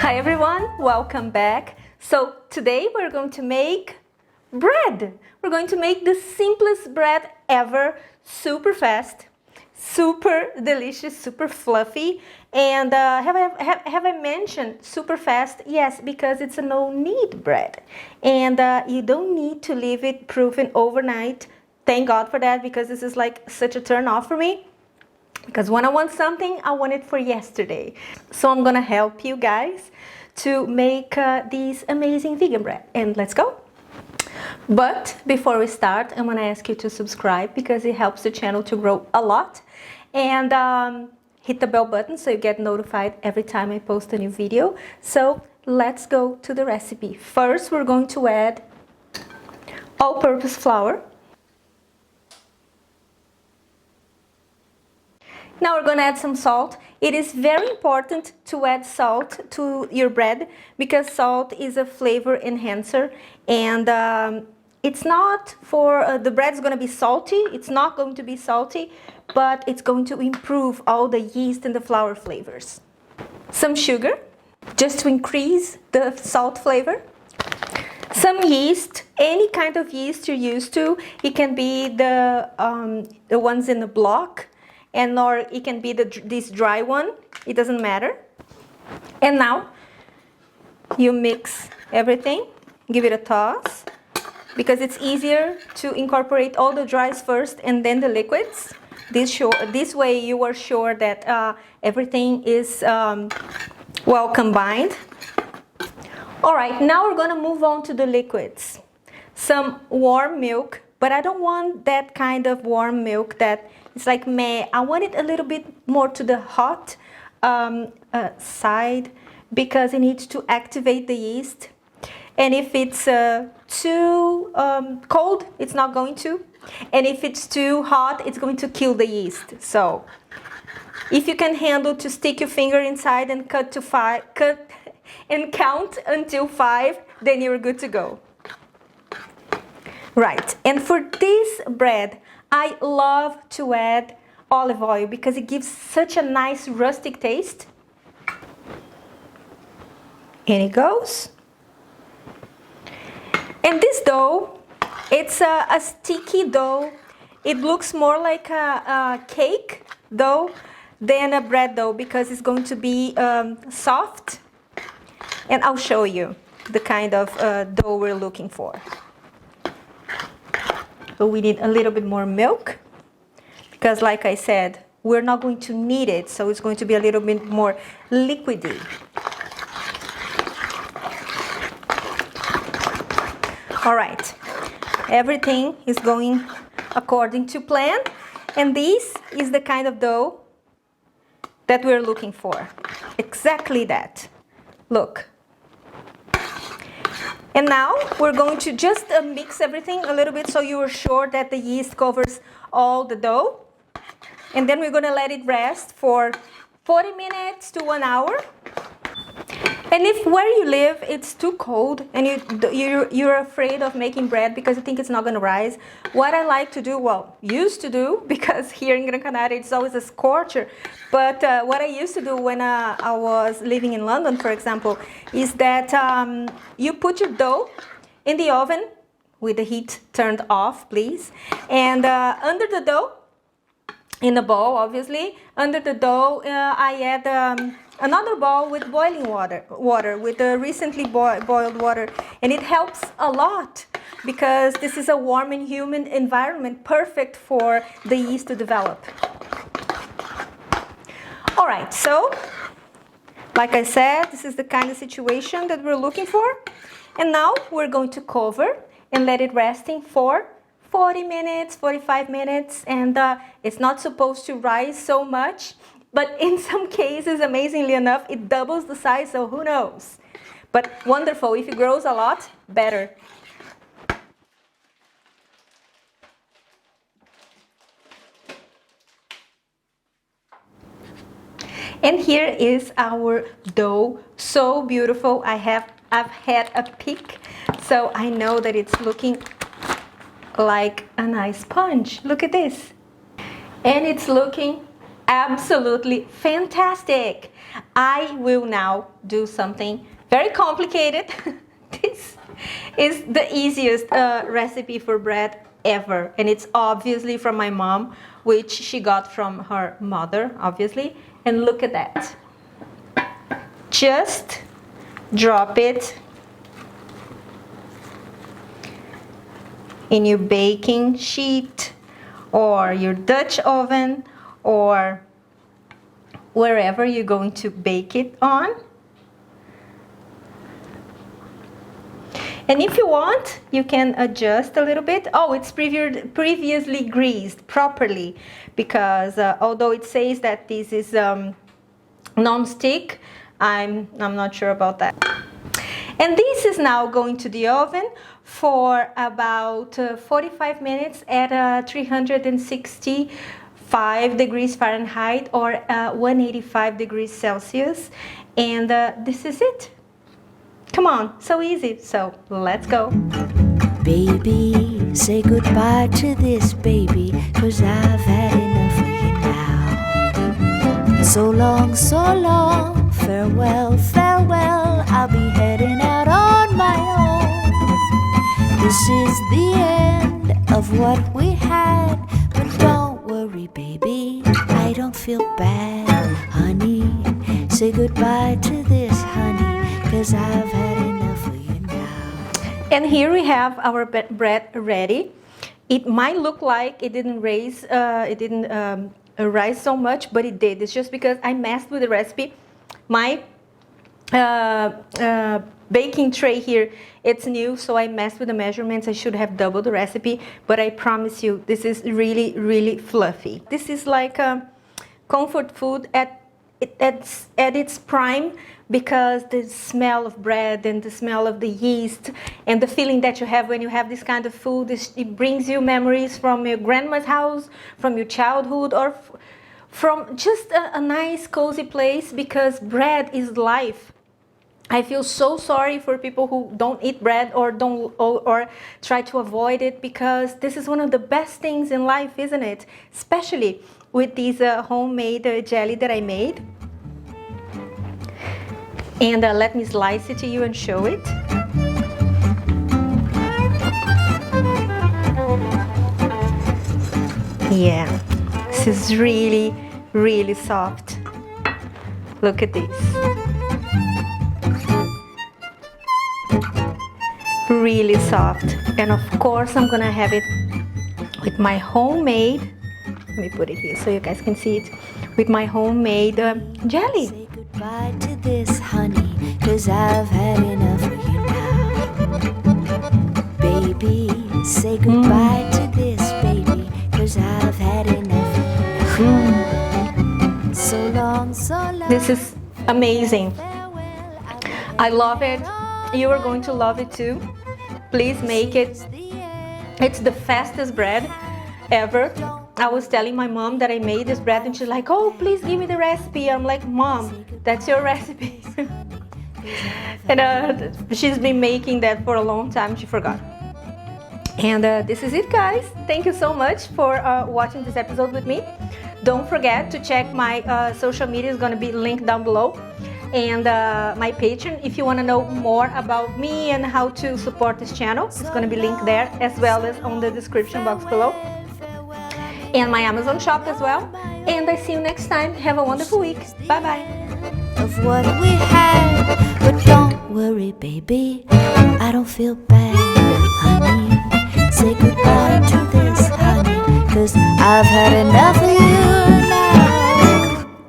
Hi everyone, welcome back. So today we're going to make bread. We're going to make the simplest bread ever, super fast, super delicious, super fluffy. And have I mentioned super fast? Yes, because it's a no-knead bread. And you don't need to leave it proofing overnight. Thank God for that, because this is like such a turn off for me. Because when I want something, I want it for yesterday. So I'm gonna help you guys to make these amazing vegan bread. And let's go. But before we start, I'm gonna ask you to subscribe because it helps the channel to grow a lot. And hit the bell button so you get notified every time I post a new video. So let's go to the recipe. First, we're going to add all-purpose flour. Now we're going to add some salt. It is very important to add salt to your bread because salt is a flavor enhancer, and it's not for the bread's going to be salty. It's not going to be salty, but it's going to improve all the yeast and the flour flavors. Some sugar, just to increase the salt flavor. Some yeast, any kind of yeast you're used to. It can be the ones in the block, or it can be this dry one. It doesn't matter. And now you mix everything, give it a toss, because it's easier to incorporate all the dries first and then the liquids. This way you are sure that everything is well combined. All right, now we're going to move on to the liquids. Some warm milk, but I don't want that kind of warm milk that it's like meh. I want it a little bit more to the hot side because it needs to activate the yeast. And if it's too cold, it's not going to. And if it's too hot, it's going to kill the yeast. So if you can handle to stick your finger inside and cut and count until 5, then you're good to go. Right, and for this bread, I love to add olive oil because it gives such a nice rustic taste. In it goes. And this dough, it's a sticky dough. It looks more like a cake dough than a bread dough because it's going to be soft. And I'll show you the kind of dough we're looking for. But we need a little bit more milk because, like I said, we're not going to knead it, so it's going to be a little bit more liquidy. All right, everything is going according to plan, and this is the kind of dough that we're looking for. Exactly that. Look. And now we're going to just mix everything a little bit so you are sure that the yeast covers all the dough. And then we're going to let it rest for 40 minutes to 1 hour. And if where you live it's too cold and you're afraid of making bread because you think it's not going to rise, what I like to do, well, used to do, because here in Gran Canaria it's always a scorcher, but what I used to do when I was living in London, for example, is that you put your dough in the oven with the heat turned off, please, and under the dough, in a bowl, obviously, under the dough, I add another bowl with boiling water with recently boiled water, and it helps a lot because this is a warm and humid environment, perfect for the yeast to develop. All right, so like I said, this is the kind of situation that we're looking for, and now we're going to cover and let it resting for 40 minutes, 45 minutes, and it's not supposed to rise so much, but in some cases, amazingly enough, it doubles the size, so who knows? But wonderful, if it grows a lot, better. And here is our dough, so beautiful. I've had a peek, so I know that it's looking like a nice sponge. Look at this. And it's looking absolutely fantastic. I will now do something very complicated. This is the easiest recipe for bread ever, and it's obviously from my mom, which she got from her mother, obviously. And look at that. Just drop it in your baking sheet or your Dutch oven or wherever you're going to bake it on. And if you want, you can adjust a little bit. Oh, it's previously greased properly, because although it says that this is non-stick, I'm not sure about that. And this is now going to the oven for about 45 minutes at 365 degrees Fahrenheit or 185 degrees Celsius. And this is it. Come on, so easy. So let's go. Baby, say goodbye to this baby, 'cause I've had enough of you now. So long, farewell, farewell, I'll be heading out on my own. This is the end of what we had, but don't worry, baby, I don't feel bad, honey. Say goodbye to this, honey, 'cause I've had enough of you now. And here we have our bread ready. It might look like it didn't rise so much, but it did. It's just because I messed with the recipe. My baking tray here, it's new, so I messed with the measurements. I should have doubled the recipe, but I promise you, this is really, really fluffy. This is like a comfort food at its prime, because the smell of bread and the smell of the yeast and the feeling that you have when you have this kind of food, it brings you memories from your grandma's house, from your childhood, or from just a nice cozy place, because bread is life. I feel so sorry for people who don't eat bread or try to avoid it, because this is one of the best things in life, isn't it? Especially with these homemade jelly that I made. And let me slice it to you and show it. Yeah, this is really, really soft. Look at this. Really soft. And of course I'm gonna have it with my homemade, let me put it here so you guys can see it, with my homemade jelly. Say goodbye to this, honey, 'cause I've had enough of you now. Baby, say goodbye to this, baby, 'cause I've had enough of you now. So long, this is amazing. I love it. You are going to love it too. Please make it. It's the fastest bread ever. I was telling my mom that I made this bread, and she's like, oh, please give me the recipe. I'm like, Mom, that's your recipe. And she's been making that for a long time. She forgot. And this is it, guys. Thank you so much for watching this episode with me. Don't forget to check my social media. It's going to be linked down below. And my Patreon, if you want to know more about me and how to support this channel, it's going to be linked there, as well as on the description box below. And my Amazon shop as well. And I see you next time. Have a wonderful week. Bye bye. Of what we had, but don't worry, baby, I don't feel bad, honey. Say goodbye to this, honey, 'cause I've had enough of you.